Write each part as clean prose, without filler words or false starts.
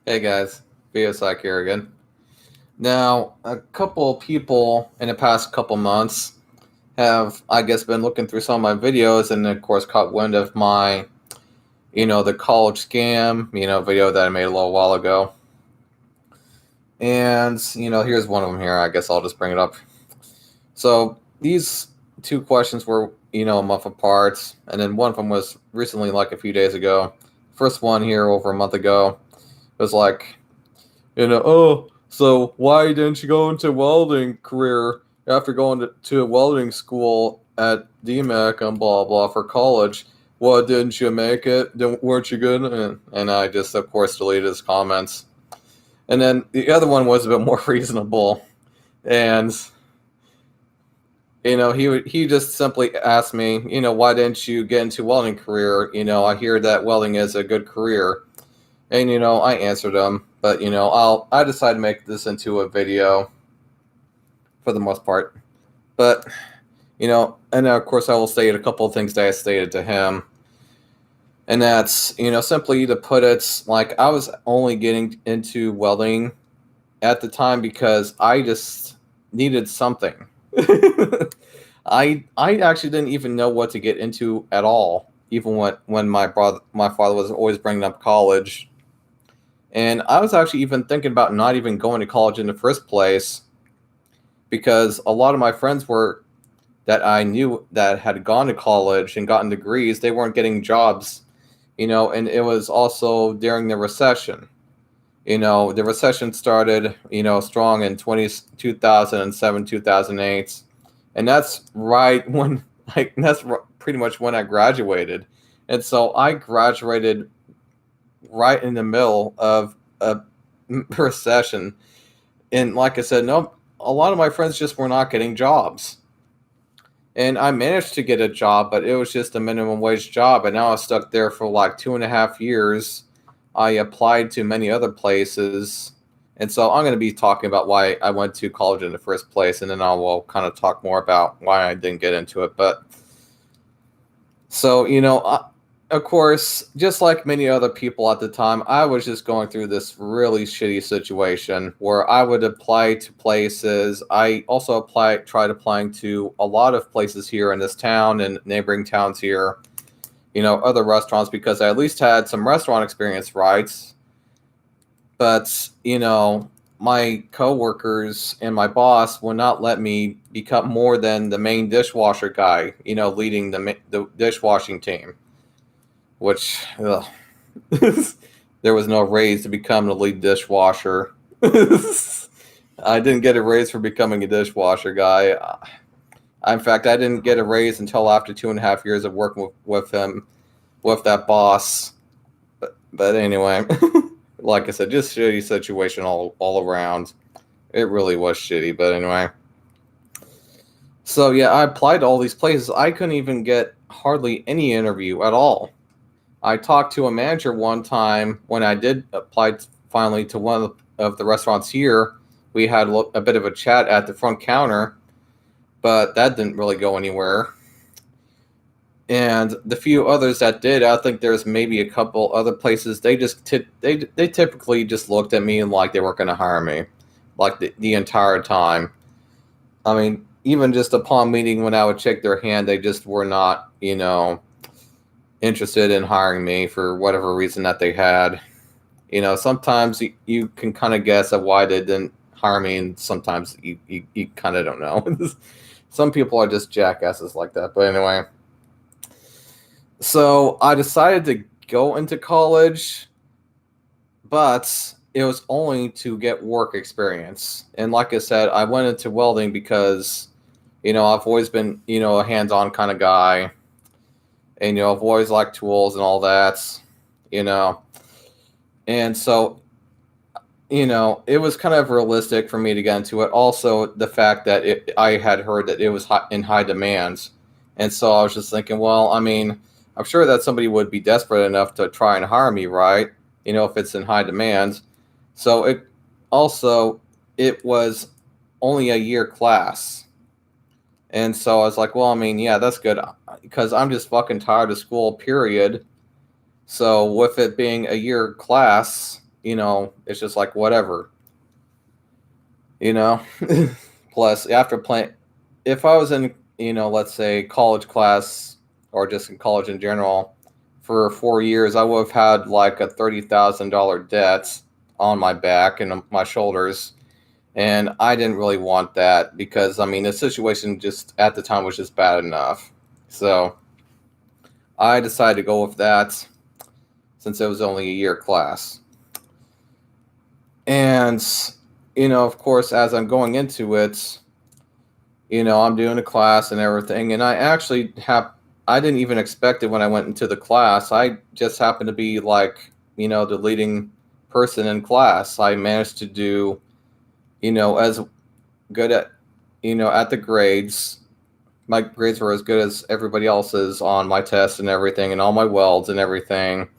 Hey guys, Biosec here again. Now, a couple people in the past couple months have, I guess, been looking through some of my videos and, of course, caught wind of my, the college scam, video that I made a little while ago. And, here's one of them here. I guess I'll just bring it up. So, these two questions were, a month apart, and then one of them was recently, like a few days ago. First one here over a month ago was like, so why didn't you go into welding career after going to a welding school at DMAC and blah blah for college? What, didn't you make it? Weren't you good? And I just, of course, deleted his comments. And then the other one was a bit more reasonable, and he just simply asked me, why didn't you get into welding career? I hear that welding is a good career. And I answered him, but I decided to make this into a video for the most part. But and of course I will state a couple of things that I stated to him. And that's, simply to put it, like, I was only getting into welding at the time because I just needed something. I actually didn't even know what to get into at all, even when my father was always bringing up college. And I was actually even thinking about not even going to college in the first place because a lot of my friends that I knew that had gone to college and gotten degrees, they weren't getting jobs, and it was also during the recession. The recession started, strong in 2007, 2008. And that's right when, pretty much when I graduated. And so I graduated right in the middle of a recession. And like I said, no, a lot of my friends just were not getting jobs. And I managed to get a job, but it was just a minimum wage job. And now I was stuck there for like 2.5 years. I applied to many other places. And so I'm going to be talking about why I went to college in the first place. And then I will kind of talk more about why I didn't get into it. But so, of course, just like many other people at the time, I was just going through this really shitty situation where I would apply to places. I also tried applying to a lot of places here in this town and neighboring towns here, other restaurants, because I at least had some restaurant experience, right? But, my coworkers and my boss would not let me become more than the main dishwasher guy, leading the dishwashing team. Which, there was no raise to become the lead dishwasher. I didn't get a raise for becoming a dishwasher guy. In fact, I didn't get a raise until after 2.5 years of working with him, with that boss. But anyway, like I said, just shitty situation all around. It really was shitty, but anyway. So yeah, I applied to all these places. I couldn't even get hardly any interview at all. I talked to a manager one time when I did apply finally to one of the restaurants here. We had a bit of a chat at the front counter, but that didn't really go anywhere. And the few others that did, I think there's maybe a couple other places. They just they typically just looked at me and like they weren't going to hire me, like the entire time. I mean, even just upon meeting, when I would check their hand, they just were not, interested in hiring me for whatever reason that they had. Sometimes you can kind of guess at why they didn't hire me, and sometimes you kind of don't know. Some people are just jackasses like that. But anyway, so I decided to go into college, but it was only to get work experience. And like I said, I went into welding because, I've always been, a hands-on kind of guy. And, I've always liked tools and all that, And so, it was kind of realistic for me to get into it. Also, the fact that I had heard that it was in high demand. And so I was just thinking, well, I mean, I'm sure that somebody would be desperate enough to try and hire me, right? If it's in high demand. So it was only a year class. And so I was like, well, I mean, yeah, that's good because I'm just fucking tired of school, period. So with it being a year class, it's just like whatever, you know. Plus, after playing, if I was in, let's say college class or just in college in general for 4 years, I would have had like a $30,000 debt on my back and my shoulders. And I didn't really want that because, I mean, the situation just at the time was just bad enough. So I decided to go with that since it was only a year class. And, of course, as I'm going into it, I'm doing the class and everything. And I didn't even expect it when I went into the class. I just happened to be like, the leading person in class. I managed to do, as good at the grades. My grades were as good as everybody else's on my tests and everything, and all my welds and everything.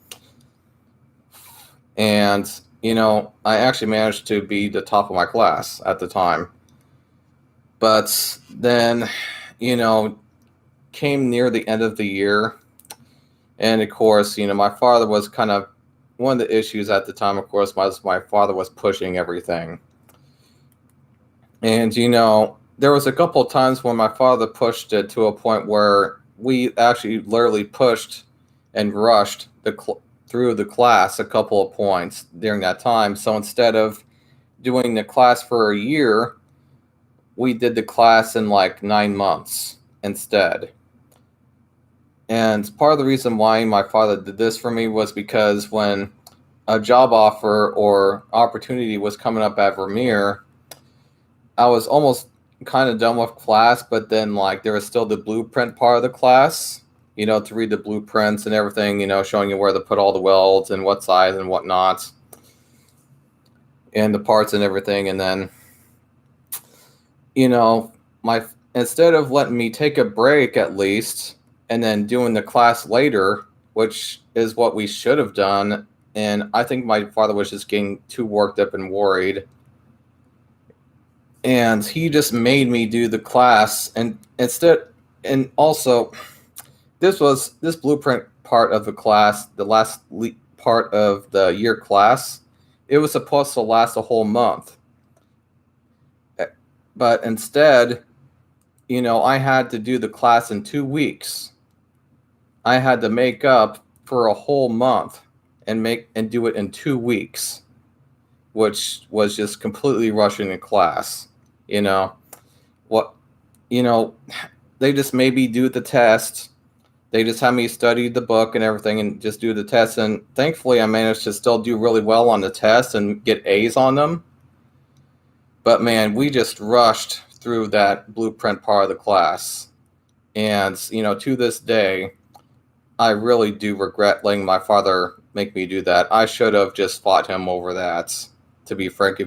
And, I actually managed to be the top of my class at the time. But then, came near the end of the year. And of course, my father was kind of one of the issues at the time, of course, was my father was pushing everything. And, there was a couple of times when my father pushed it to a point where we actually literally pushed and rushed through the class a couple of points during that time. So instead of doing the class for a year, we did the class in like 9 months instead. And part of the reason why my father did this for me was because when a job offer or opportunity was coming up at Vermeer, I was almost kind of done with class, but then like there was still the blueprint part of the class, to read the blueprints and everything, showing you where to put all the welds and what size and whatnot, and the parts and everything. And then, my instead of letting me take a break at least and then doing the class later, which is what we should have done, and I think my father was just getting too worked up and worried. And he just made me do the class, and also this blueprint part of the class, the last part of the year class, it was supposed to last a whole month. But instead, I had to do the class in 2 weeks. I had to make up for a whole month and do it in 2 weeks, which was just completely rushing the class. What, they just made me do the test. They just had me study the book and everything and just do the test. And thankfully I managed to still do really well on the test and get A's on them. But man, we just rushed through that blueprint part of the class. And, to this day, I really do regret letting my father make me do that. I should have just fought him over that, to be frank.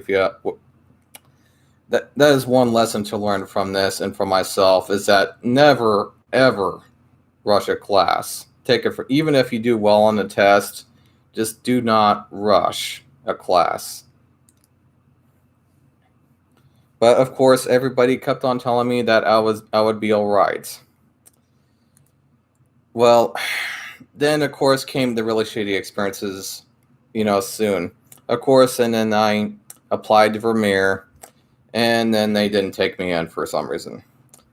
That is one lesson to learn from this and from myself, is that never, ever rush a class. Take it even if you do well on the test, just do not rush a class. But of course, everybody kept on telling me that I would be all right. Well, then of course came the really shady experiences, soon. Of course, and then I applied to Vermeer, and then they didn't take me in for some reason.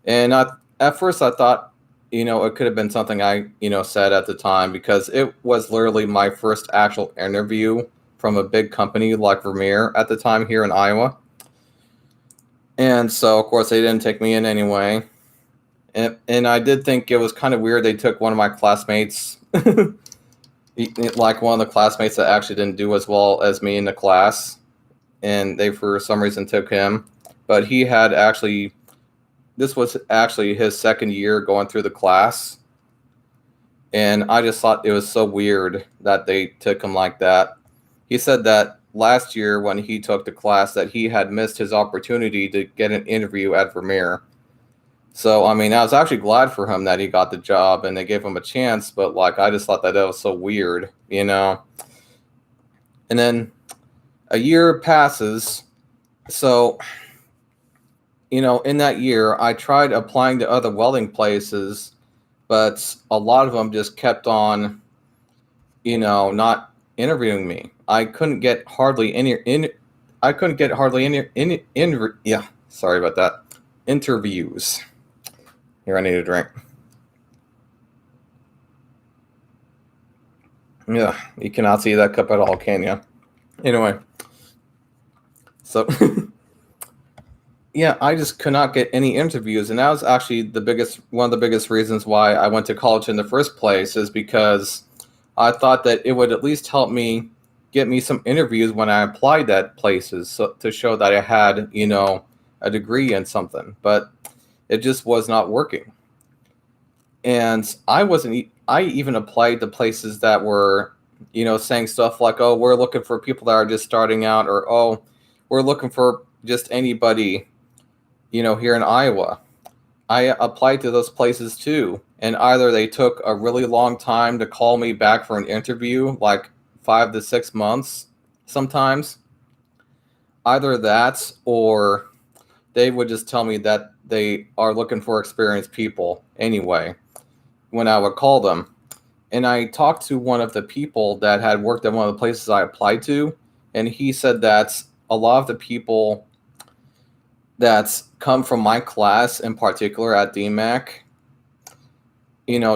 And at first I thought, it could have been something I, said at the time, because it was literally my first actual interview from a big company like Vermeer at the time here in Iowa. And so, of course, they didn't take me in anyway. And I did think it was kind of weird they took one of my classmates, like one of the classmates that actually didn't do as well as me in the class. And they, for some reason, took him. But he had this was actually his second year going through the class. And I just thought it was so weird that they took him like that. He said that last year when he took the class that he had missed his opportunity to get an interview at Vermeer. So, I mean, I was actually glad for him that he got the job and they gave him a chance. But, I just thought that was so weird, And then a year passes. So, in that year, I tried applying to other welding places, but a lot of them just kept on, not interviewing me. I couldn't get hardly any I couldn't get hardly any yeah, sorry about that. Interviews. Here, I need a drink. Yeah, you cannot see that cup at all, can you? Anyway, so yeah, I just could not get any interviews, and that was actually one of the biggest reasons why I went to college in the first place, is because I thought that it would at least help me get me some interviews when I applied at places, so, to show that I had, a degree in something. But it just was not working. And I even applied to places that were, saying stuff like, oh, we're looking for people that are just starting out, or, oh, we're looking for just anybody, here in Iowa. I applied to those places too. And either they took a really long time to call me back for an interview, like 5 to 6 months sometimes. Either that, or they would just tell me that they are looking for experienced people anyway when I would call them. And I talked to one of the people that had worked at one of the places I applied to, and he said that a lot of the people that's come from my class in particular at DMAC,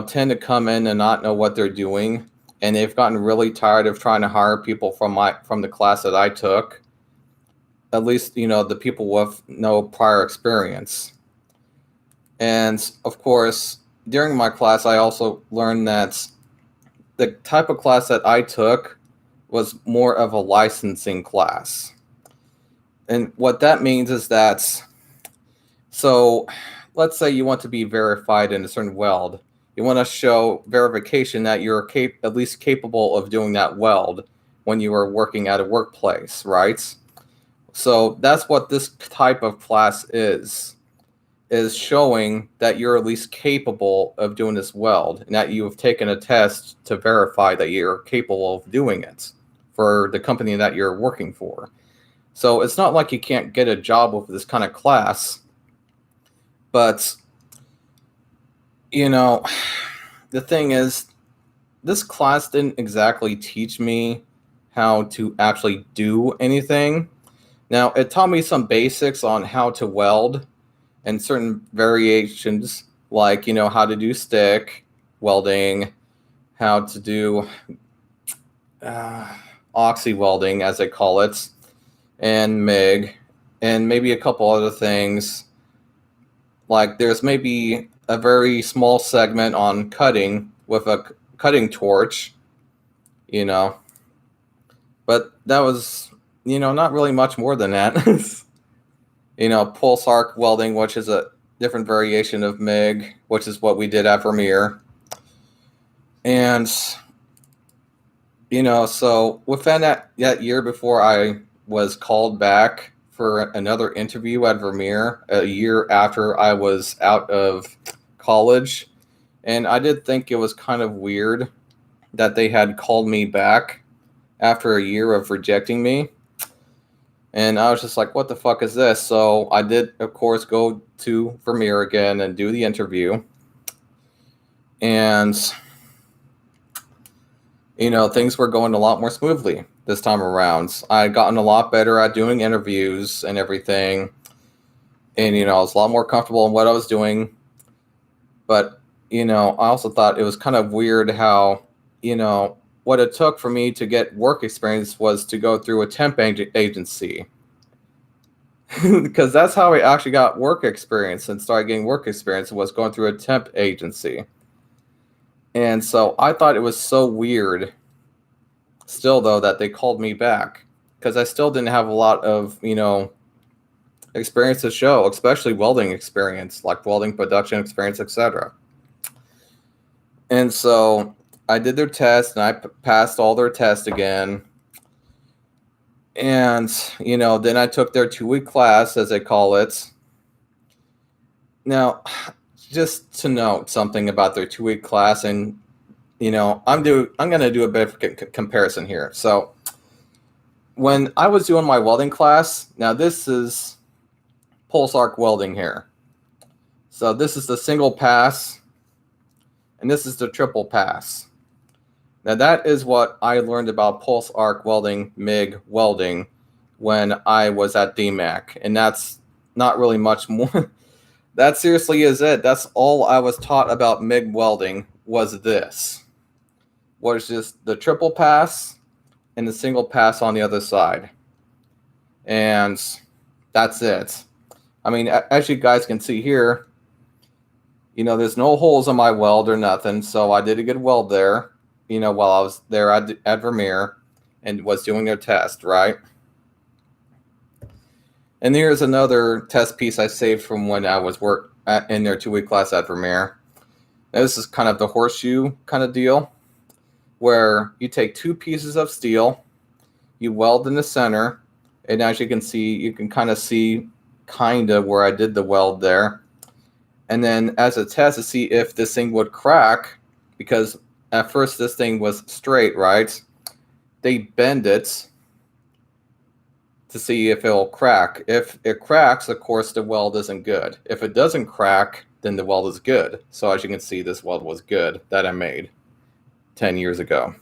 tend to come in and not know what they're doing, and they've gotten really tired of trying to hire people from the class that I took. At least, the people with no prior experience. And of course, during my class, I also learned that the type of class that I took was more of a licensing class. And what that means is that, so let's say you want to be verified in a certain weld. You want to show verification that you're at least capable of doing that weld when you are working at a workplace, right? So that's what this type of class is showing that you're at least capable of doing this weld, and that you have taken a test to verify that you're capable of doing it for the company that you're working for. So it's not like you can't get a job with this kind of class, but, the thing is, this class didn't exactly teach me how to actually do anything. Now, it taught me some basics on how to weld and certain variations, like, how to do stick welding, how to do oxy welding, as they call it, and MIG, and maybe a couple other things. Like, there's maybe a very small segment on cutting with a cutting torch, but that was, not really much more than that. Pulse arc welding, which is a different variation of MIG, which is what we did at Vermeer. And, so within that year before I was called back for another interview at Vermeer, a year after I was out of college, and I did think it was kind of weird that they had called me back after a year of rejecting me. And I was just like, what the fuck is this? So I did, of course, go to Vermeer again and do the interview. And, things were going a lot more smoothly this time around. I had gotten a lot better at doing interviews and everything. And, I was a lot more comfortable in what I was doing. But, I also thought it was kind of weird how, what it took for me to get work experience was to go through a temp agency. Because that's how I actually got work experience and started getting work experience, was going through a temp agency. And so I thought it was so weird still, though, that they called me back, because I still didn't have a lot of, experience to show, especially welding experience, like welding production experience, etc. And so I did their test, and I passed all their tests again. And, then I took their 2-week class, as they call it. Now, just to note something about their 2-week class, and, I'm going to do a bit of comparison here. So when I was doing my welding class, now this is pulse arc welding here. So this is the single pass, and this is the triple pass. Now that is what I learned about pulse arc welding, MIG welding, when I was at DMAC, and that's not really much more. That seriously is it. That's all I was taught about MIG welding was this. Was just the triple pass and the single pass on the other side. And that's it. I mean, as you guys can see here, there's no holes in my weld or nothing, so I did a good weld there, while I was there at Vermeer and was doing their test, right? And here's another test piece I saved from when I was in their 2-week class at Vermeer. Now, this is kind of the horseshoe kind of deal, where you take 2 pieces of steel, you weld in the center, and as you can see, you can kind of see where I did the weld there. And then as a test to see if this thing would crack, because at first this thing was straight, right? They bend it to see if it'll crack. If it cracks, of course, the weld isn't good. If it doesn't crack, then the weld is good. So as you can see, this weld was good that I made 10 years ago.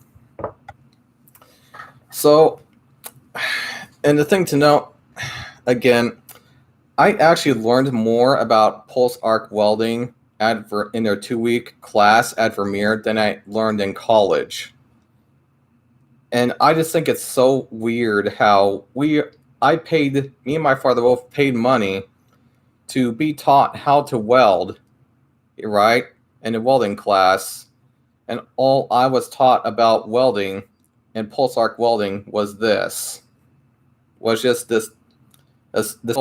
So, and the thing to note, again, I actually learned more about pulse arc welding in their 2-week class at Vermeer than I learned in college. And I just think it's so weird how me and my father both paid money to be taught how to weld, right, in a welding class. And all I was taught about welding and pulse arc welding was just this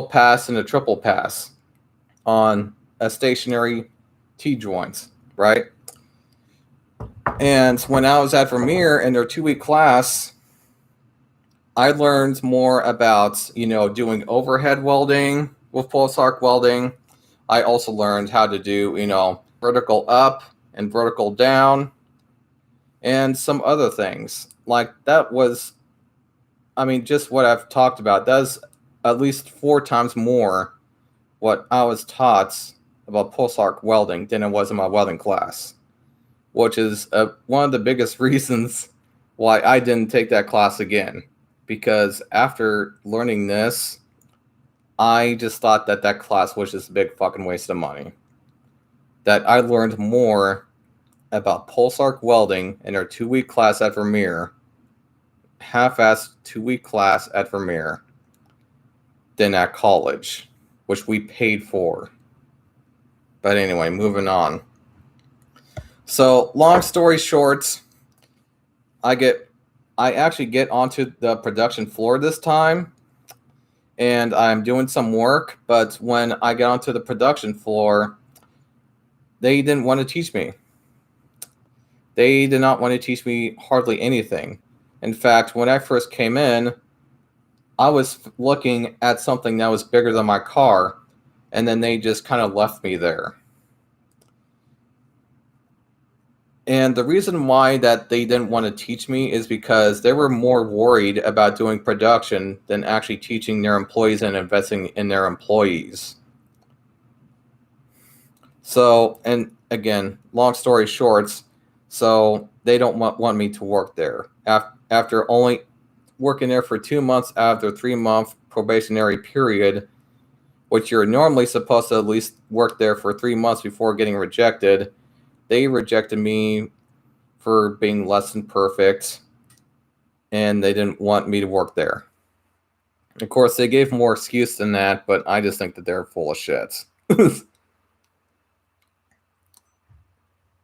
pass and a triple pass on a stationary T-joints, right? And when I was at Vermeer in their 2-week class, I learned more about, doing overhead welding with pulse arc welding. I also learned how to do, vertical up and vertical down and some other things. Like that was, just what I've talked about. That's at least 4 times more what I was taught about pulse arc welding than it was in my welding class, which is one of the biggest reasons why I didn't take that class again. Because after learning this, I just thought that class was just a big fucking waste of money. That I learned more about pulse arc welding in our 2-week class at Vermeer, half-assed 2-week class at Vermeer, than at college, which we paid for. But anyway, moving on. So, long story short, I actually get onto the production floor this time, and I'm doing some work, but when I got onto the production floor, they didn't want to teach me. They did not want to teach me hardly anything. In fact, when I first came in, I was looking at something that was bigger than my car, and then they just kind of left me there. And the reason why that they didn't want to teach me is because they were more worried about doing production than actually teaching their employees and investing in their employees. So, and again, long story short, so they don't want me to work there. After only working there for 2 months out of their 3-month probationary period, which you're normally supposed to at least work there for 3 months before getting rejected, they rejected me for being less than perfect, and they didn't want me to work there. Of course, they gave more excuse than that, but I just think that they're full of shit.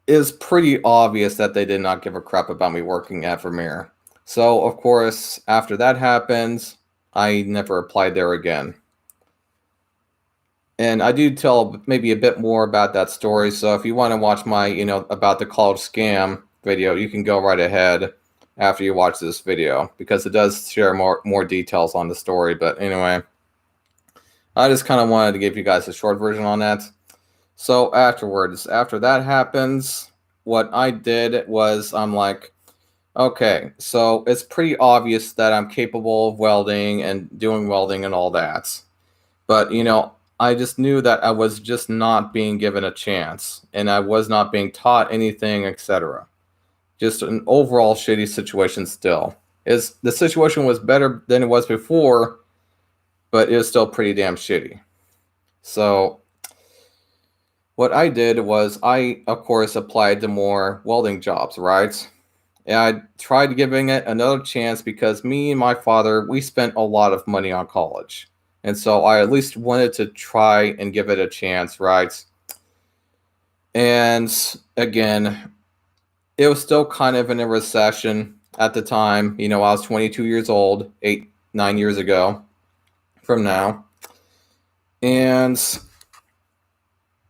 It's pretty obvious that they did not give a crap about me working at Vermeer. So, of course, after that happened, I never applied there again. And I do tell maybe a bit more about that story. So if you want to watch my, about the college scam video, you can go right ahead after you watch this video, because it does share more details on the story. But anyway, I just kind of wanted to give you guys a short version on that. So after that happens, what I did was I'm like, okay, so it's pretty obvious that I'm capable of welding and doing welding and all that. But, I just knew that I was just not being given a chance, and I was not being taught anything, etc. Just an overall shitty situation still. Is the situation was better than it was before, but it was still pretty damn shitty. So what I did was I, of course, applied to more welding jobs, right? And I tried giving it another chance because me and my father, we spent a lot of money on college. And so I at least wanted to try and give it a chance, right? And again, it was still kind of in a recession at the time. I was 22 years old, 9 years ago from now. And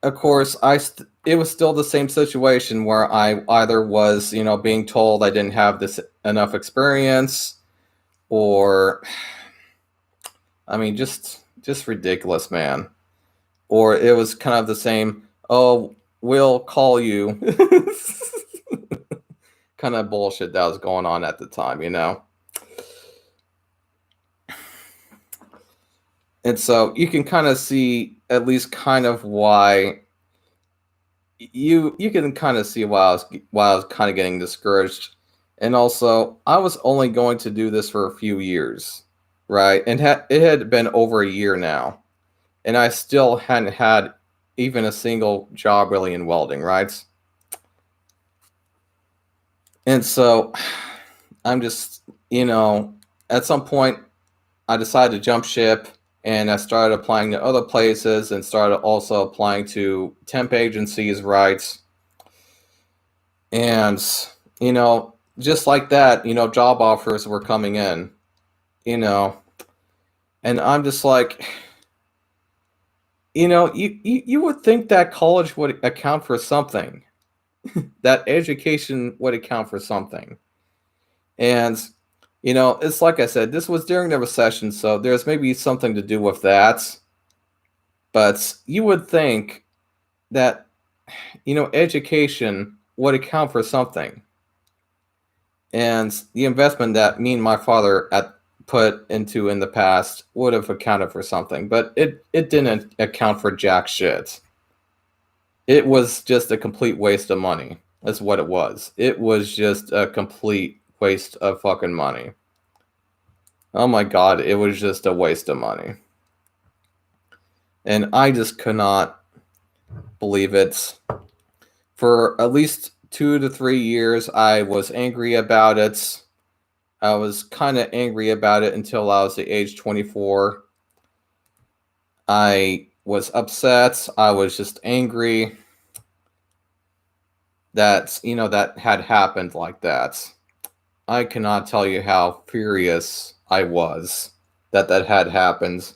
of course, it was still the same situation where I either was, being told I didn't have this enough experience, or, I mean, just ridiculous, man. Or it was kind of the same, oh, we'll call you kind of bullshit that was going on at the time. And so you can kind of see at least kind of why you can kind of see why I was kind of getting discouraged. And also, I was only going to do this for a few years, right? And it had been over a year now, and I still hadn't had even a single job really in welding, right? And so I'm just, at some point I decided to jump ship, and I started applying to other places and started also applying to temp agencies, right? And, just like that, job offers were coming in, you know, and I'm just like, you would think that college would account for something, that education would account for something. And, it's like I said, this was during the recession, so there's maybe something to do with that. But you would think that, education would account for something. And the investment that me and my father had put into in the past would have accounted for something, but it didn't account for jack shit. It was just a complete waste of money. That's what it was. It was just a complete waste of fucking money. Oh my god, it was just a waste of money. And I just could not believe it. For at least 2 to 3 years, I was angry about it. I was kind of angry about it until I was the age 24. I was upset. I was just angry that, that had happened like that. I cannot tell you how furious I was that had happened,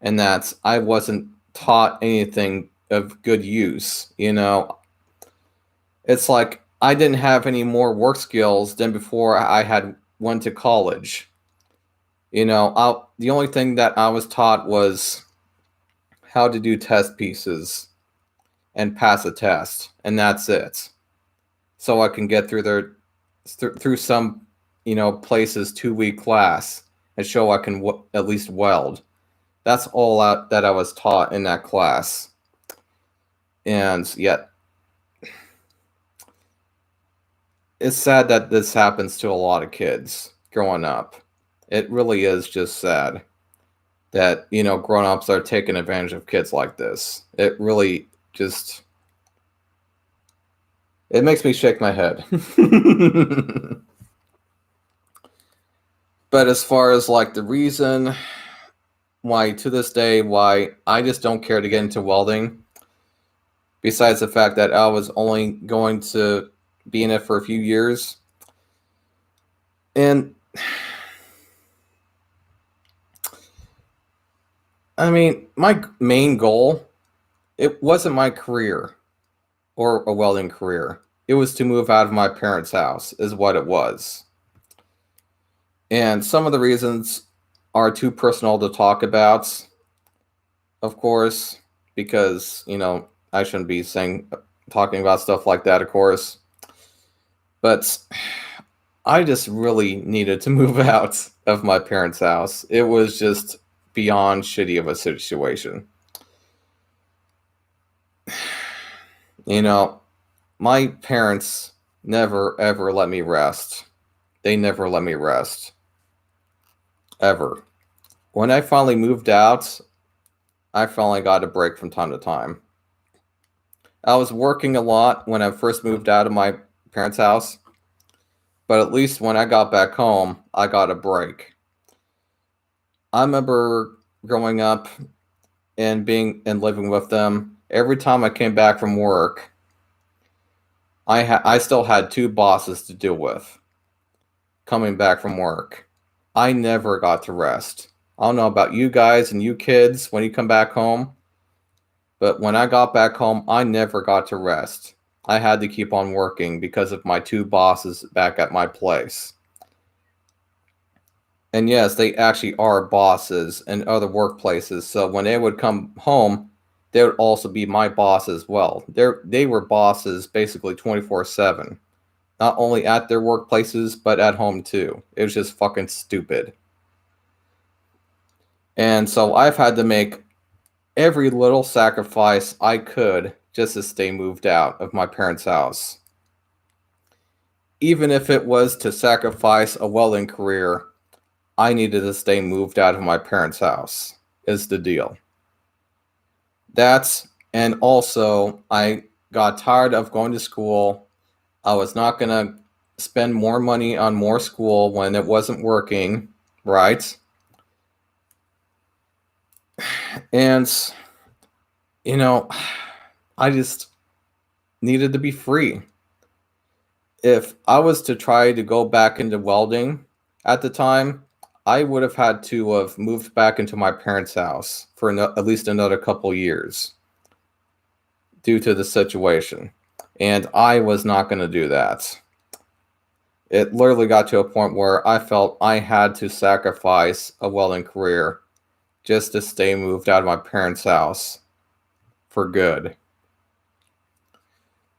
and that I wasn't taught anything of good use. It's like I didn't have any more work skills than before I had went to college. The only thing that I was taught was how to do test pieces and pass a test, and that's it. So I can get through some, places 2-week class and show I can at least weld. That's all that I was taught in that class. And yet, it's sad that this happens to a lot of kids growing up. It really is just sad that, grown-ups are taking advantage of kids like this. It really just, it makes me shake my head. But as far as like the reason why to this day, why I just don't care to get into welding, besides the fact that I was only going to be in it for a few years. And I mean, my main goal, it wasn't my career or a welding career. It was to move out of my parents' house, is what it was. And some of the reasons are too personal to talk about, of course, because, I shouldn't be talking about stuff like that, of course. But I just really needed to move out of my parents' house. It was just beyond shitty of a situation. My parents never ever let me rest. They never let me rest. Ever. When I finally moved out, I finally got a break from time to time. I was working a lot when I first moved out of my parents' house, but at least when I got back home, I got a break. I remember growing up and being and living with them. Every time I came back from work, I still had two bosses to deal with coming back from work. I never got to rest. I don't know about you guys and you kids when you come back home, but when I got back home, I never got to rest. I had to keep on working because of my two bosses back at my place. And yes, they actually are bosses in other workplaces. So when they would come home, they would also be my boss as well. They were bosses basically 24/7, not only at their workplaces, but at home too. It was just fucking stupid. And so I've had to make every little sacrifice I could just to stay moved out of my parents' house. Even if it was to sacrifice a welding career, I needed to stay moved out of my parents' house, is the deal. And also, I got tired of going to school. I was not going to spend more money on more school when it wasn't working, right? And, you know, I just needed to be free. If I was to try to go back into welding at the time, I would have had to have moved back into my parents' house for at least another couple years due to the situation. And I was not going to do that. It literally got to a point where I felt I had to sacrifice a welding career just to stay moved out of my parents' house for good.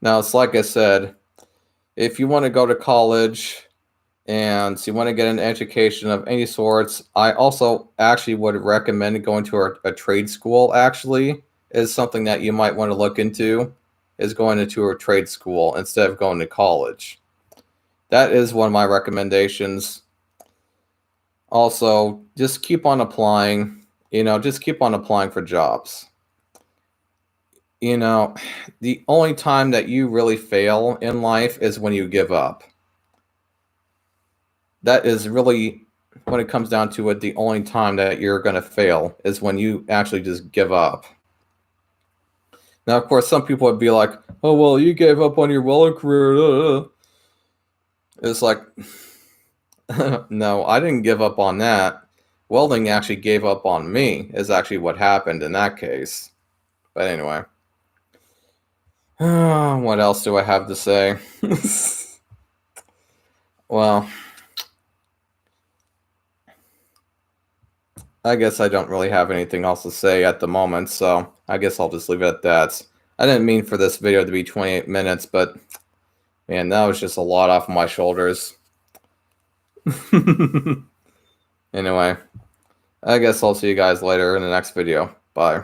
Now, it's like I said, if you want to go to college and you want to get an education of any sorts, I also actually would recommend going to a trade school. Actually, is something that you might want to look into, is going into a trade school instead of going to college. That is one of my recommendations. Also, just keep on applying. Just keep on applying for jobs. The only time that you really fail in life is when you give up. That is really, when it comes down to it, the only time that you're going to fail is when you actually just give up. Now, of course, some people would be like, oh, well, you gave up on your welding career. It's like, no, I didn't give up on that. Welding actually gave up on me, is actually what happened in that case. But anyway. What else do I have to say? Well, I guess I don't really have anything else to say at the moment, so I guess I'll just leave it at that. I didn't mean for this video to be 28 minutes, but man, that was just a lot off my shoulders. Anyway, I guess I'll see you guys later in the next video. Bye.